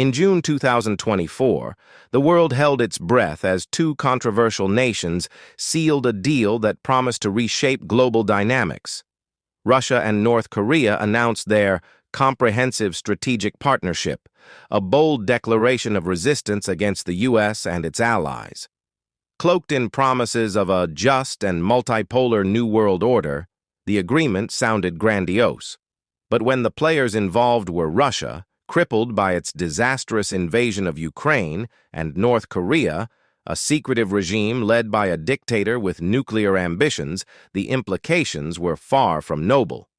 In June 2024, the world held its breath as two controversial nations sealed a deal that promised to reshape global dynamics. Russia and North Korea announced their comprehensive strategic partnership, a bold declaration of resistance against the U.S. and its allies. Cloaked in promises of a just and multipolar New World Order, the agreement sounded grandiose. But when the players involved were Russia, crippled by its disastrous invasion of Ukraine, and North Korea, a secretive regime led by a dictator with nuclear ambitions, the implications were far from noble.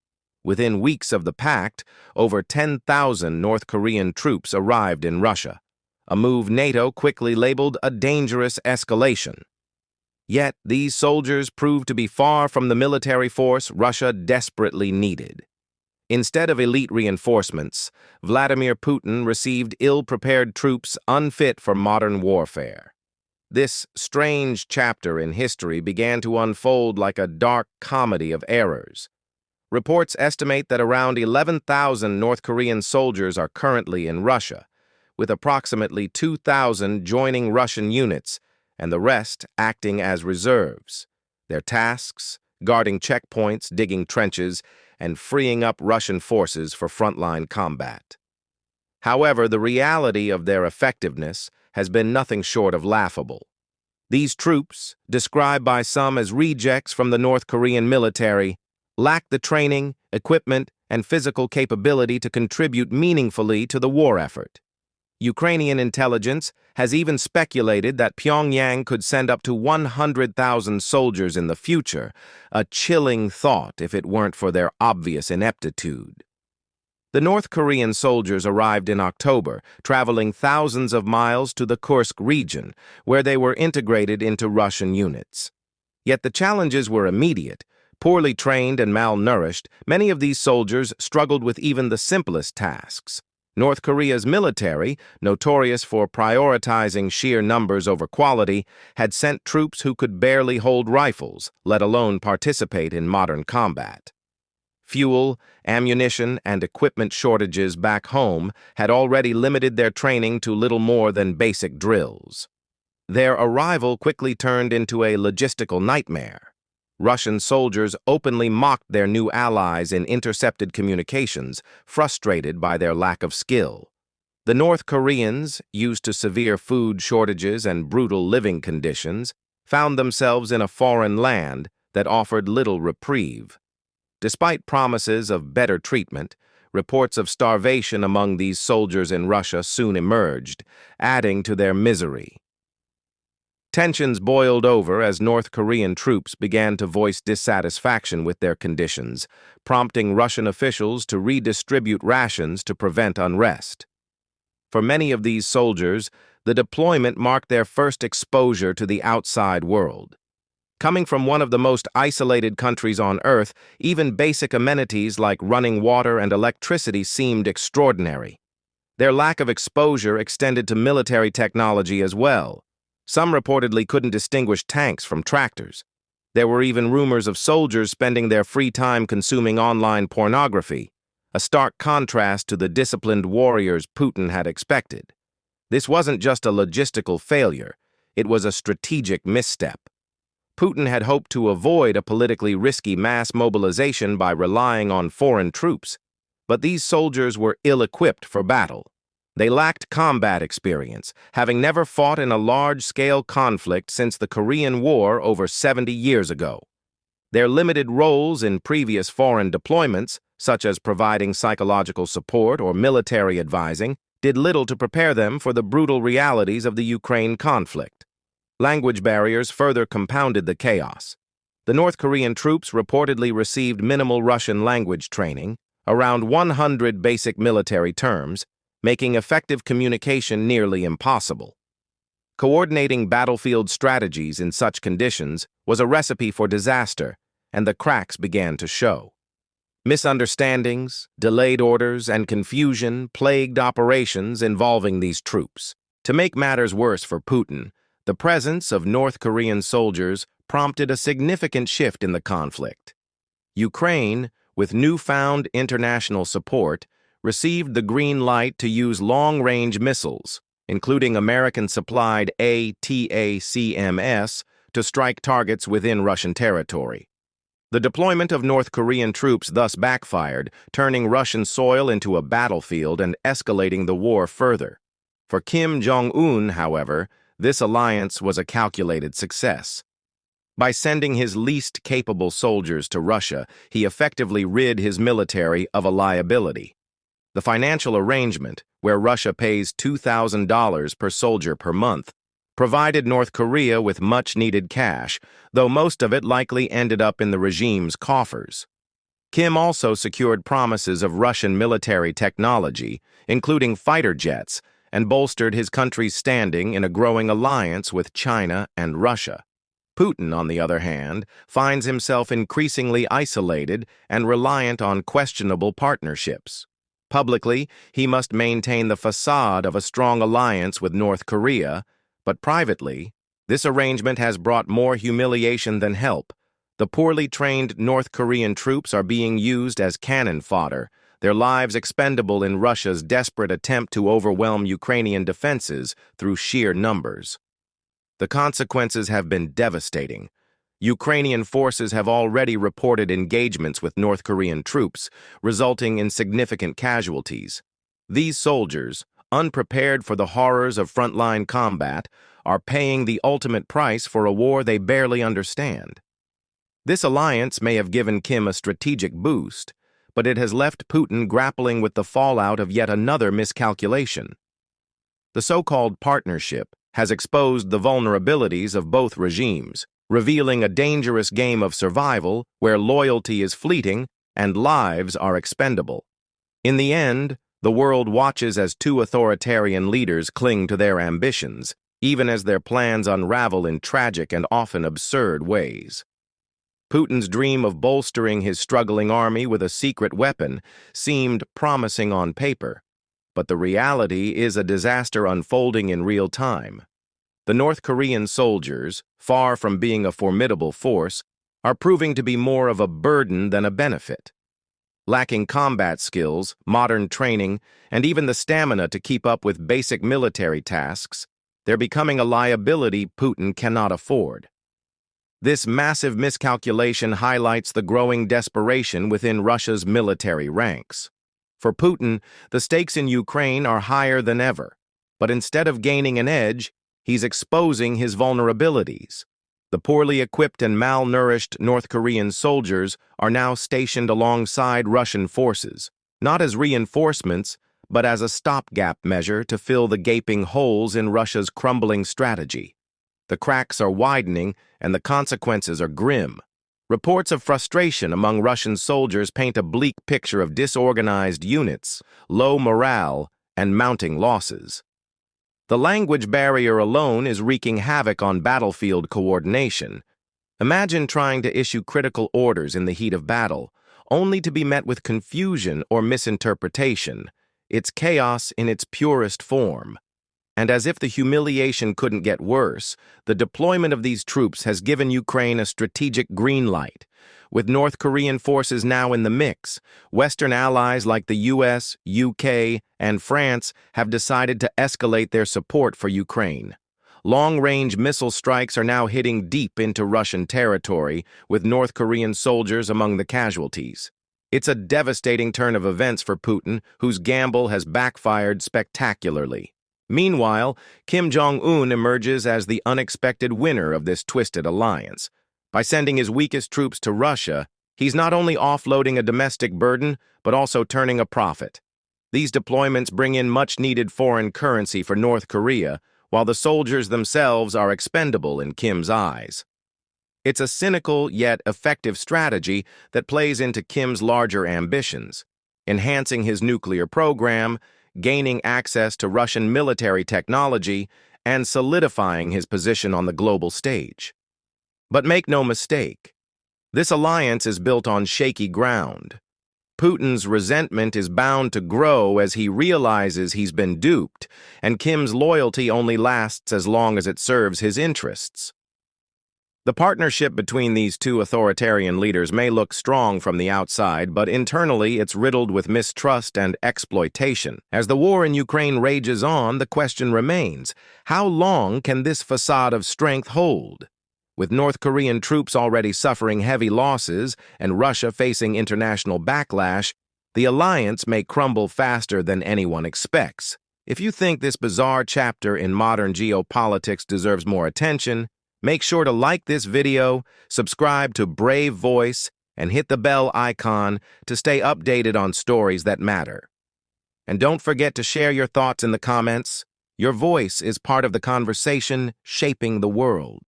Within weeks of the pact, over 10,000 North Korean troops arrived in Russia, a move NATO quickly labeled a dangerous escalation. Yet these soldiers proved to be far from the military force Russia desperately needed. Instead of elite reinforcements, Vladimir Putin received ill-prepared troops unfit for modern warfare. This strange chapter in history began to unfold like a dark comedy of errors. Reports estimate that around 11,000 North Korean soldiers are currently in Russia, with approximately 2,000 joining Russian units and the rest acting as reserves. Their tasks: guarding checkpoints, digging trenches, and freeing up Russian forces for frontline combat. However, the reality of their effectiveness has been nothing short of laughable. These troops, described by some as rejects from the North Korean military, lack the training, equipment, and physical capability to contribute meaningfully to the war effort. Ukrainian intelligence has even speculated that Pyongyang could send up to 100,000 soldiers in the future, a chilling thought if it weren't for their obvious ineptitude. The North Korean soldiers arrived in October, traveling thousands of miles to the Kursk region, where they were integrated into Russian units. Yet the challenges were immediate. Poorly trained and malnourished, many of these soldiers struggled with even the simplest tasks. North Korea's military, notorious for prioritizing sheer numbers over quality, had sent troops who could barely hold rifles, let alone participate in modern combat. Fuel, ammunition, and equipment shortages back home had already limited their training to little more than basic drills. Their arrival quickly turned into a logistical nightmare. Russian soldiers openly mocked their new allies in intercepted communications, frustrated by their lack of skill. The North Koreans, used to severe food shortages and brutal living conditions, found themselves in a foreign land that offered little reprieve. Despite promises of better treatment, reports of starvation among these soldiers in Russia soon emerged, adding to their misery. Tensions boiled over as North Korean troops began to voice dissatisfaction with their conditions, prompting Russian officials to redistribute rations to prevent unrest. For many of these soldiers, the deployment marked their first exposure to the outside world. Coming from one of the most isolated countries on Earth, even basic amenities like running water and electricity seemed extraordinary. Their lack of exposure extended to military technology as well. Some reportedly couldn't distinguish tanks from tractors. There were even rumors of soldiers spending their free time consuming online pornography, a stark contrast to the disciplined warriors Putin had expected. This wasn't just a logistical failure, it was a strategic misstep. Putin had hoped to avoid a politically risky mass mobilization by relying on foreign troops, but these soldiers were ill-equipped for battle. They lacked combat experience, having never fought in a large-scale conflict since the Korean War over 70 years ago. Their limited roles in previous foreign deployments, such as providing psychological support or military advising, did little to prepare them for the brutal realities of the Ukraine conflict. Language barriers further compounded the chaos. The North Korean troops reportedly received minimal Russian language training, around 100 basic military terms, making effective communication nearly impossible. Coordinating battlefield strategies in such conditions was a recipe for disaster, and the cracks began to show. Misunderstandings, delayed orders, and confusion plagued operations involving these troops. To make matters worse for Putin, the presence of North Korean soldiers prompted a significant shift in the conflict. Ukraine, with newfound international support, received the green light to use long-range missiles, including American-supplied ATACMS, to strike targets within Russian territory. The deployment of North Korean troops thus backfired, turning Russian soil into a battlefield and escalating the war further. For Kim Jong-un, however, this alliance was a calculated success. By sending his least capable soldiers to Russia, he effectively rid his military of a liability. The financial arrangement, where Russia pays $2,000 per soldier per month, provided North Korea with much-needed cash, though most of it likely ended up in the regime's coffers. Kim also secured promises of Russian military technology, including fighter jets, and bolstered his country's standing in a growing alliance with China and Russia. Putin, on the other hand, finds himself increasingly isolated and reliant on questionable partnerships. Publicly, he must maintain the facade of a strong alliance with North Korea, but privately, this arrangement has brought more humiliation than help. The poorly trained North Korean troops are being used as cannon fodder, their lives expendable in Russia's desperate attempt to overwhelm Ukrainian defenses through sheer numbers. The consequences have been devastating. Ukrainian forces have already reported engagements with North Korean troops, resulting in significant casualties. These soldiers, unprepared for the horrors of frontline combat, are paying the ultimate price for a war they barely understand. This alliance may have given Kim a strategic boost, but it has left Putin grappling with the fallout of yet another miscalculation. The so-called partnership has exposed the vulnerabilities of both regimes, revealing a dangerous game of survival where loyalty is fleeting and lives are expendable. In the end, the world watches as two authoritarian leaders cling to their ambitions, even as their plans unravel in tragic and often absurd ways. Putin's dream of bolstering his struggling army with a secret weapon seemed promising on paper, but the reality is a disaster unfolding in real time. The North Korean soldiers, far from being a formidable force, are proving to be more of a burden than a benefit. Lacking combat skills, modern training, and even the stamina to keep up with basic military tasks, they're becoming a liability Putin cannot afford. This massive miscalculation highlights the growing desperation within Russia's military ranks. For Putin, the stakes in Ukraine are higher than ever, but instead of gaining an edge, he's exposing his vulnerabilities. The poorly equipped and malnourished North Korean soldiers are now stationed alongside Russian forces, not as reinforcements, but as a stopgap measure to fill the gaping holes in Russia's crumbling strategy. The cracks are widening, and the consequences are grim. Reports of frustration among Russian soldiers paint a bleak picture of disorganized units, low morale, and mounting losses. The language barrier alone is wreaking havoc on battlefield coordination. Imagine trying to issue critical orders in the heat of battle, only to be met with confusion or misinterpretation. It's chaos in its purest form. And as if the humiliation couldn't get worse, the deployment of these troops has given Ukraine a strategic green light. With North Korean forces now in the mix, Western allies like the US, UK, and France have decided to escalate their support for Ukraine. Long-range missile strikes are now hitting deep into Russian territory, with North Korean soldiers among the casualties. It's a devastating turn of events for Putin, whose gamble has backfired spectacularly. Meanwhile, Kim Jong-un emerges as the unexpected winner of this twisted alliance. By sending his weakest troops to Russia, he's not only offloading a domestic burden, but also turning a profit. These deployments bring in much-needed foreign currency for North Korea, while the soldiers themselves are expendable in Kim's eyes. It's a cynical yet effective strategy that plays into Kim's larger ambitions, enhancing his nuclear program, gaining access to Russian military technology, and solidifying his position on the global stage. But make no mistake, this alliance is built on shaky ground. Putin's resentment is bound to grow as he realizes he's been duped, and Kim's loyalty only lasts as long as it serves his interests. The partnership between these two authoritarian leaders may look strong from the outside, but internally it's riddled with mistrust and exploitation. As the war in Ukraine rages on, the question remains, how long can this facade of strength hold? With North Korean troops already suffering heavy losses and Russia facing international backlash, the alliance may crumble faster than anyone expects. If you think this bizarre chapter in modern geopolitics deserves more attention, make sure to like this video, subscribe to Brave Voice, and hit the bell icon to stay updated on stories that matter. And don't forget to share your thoughts in the comments. Your voice is part of the conversation shaping the world.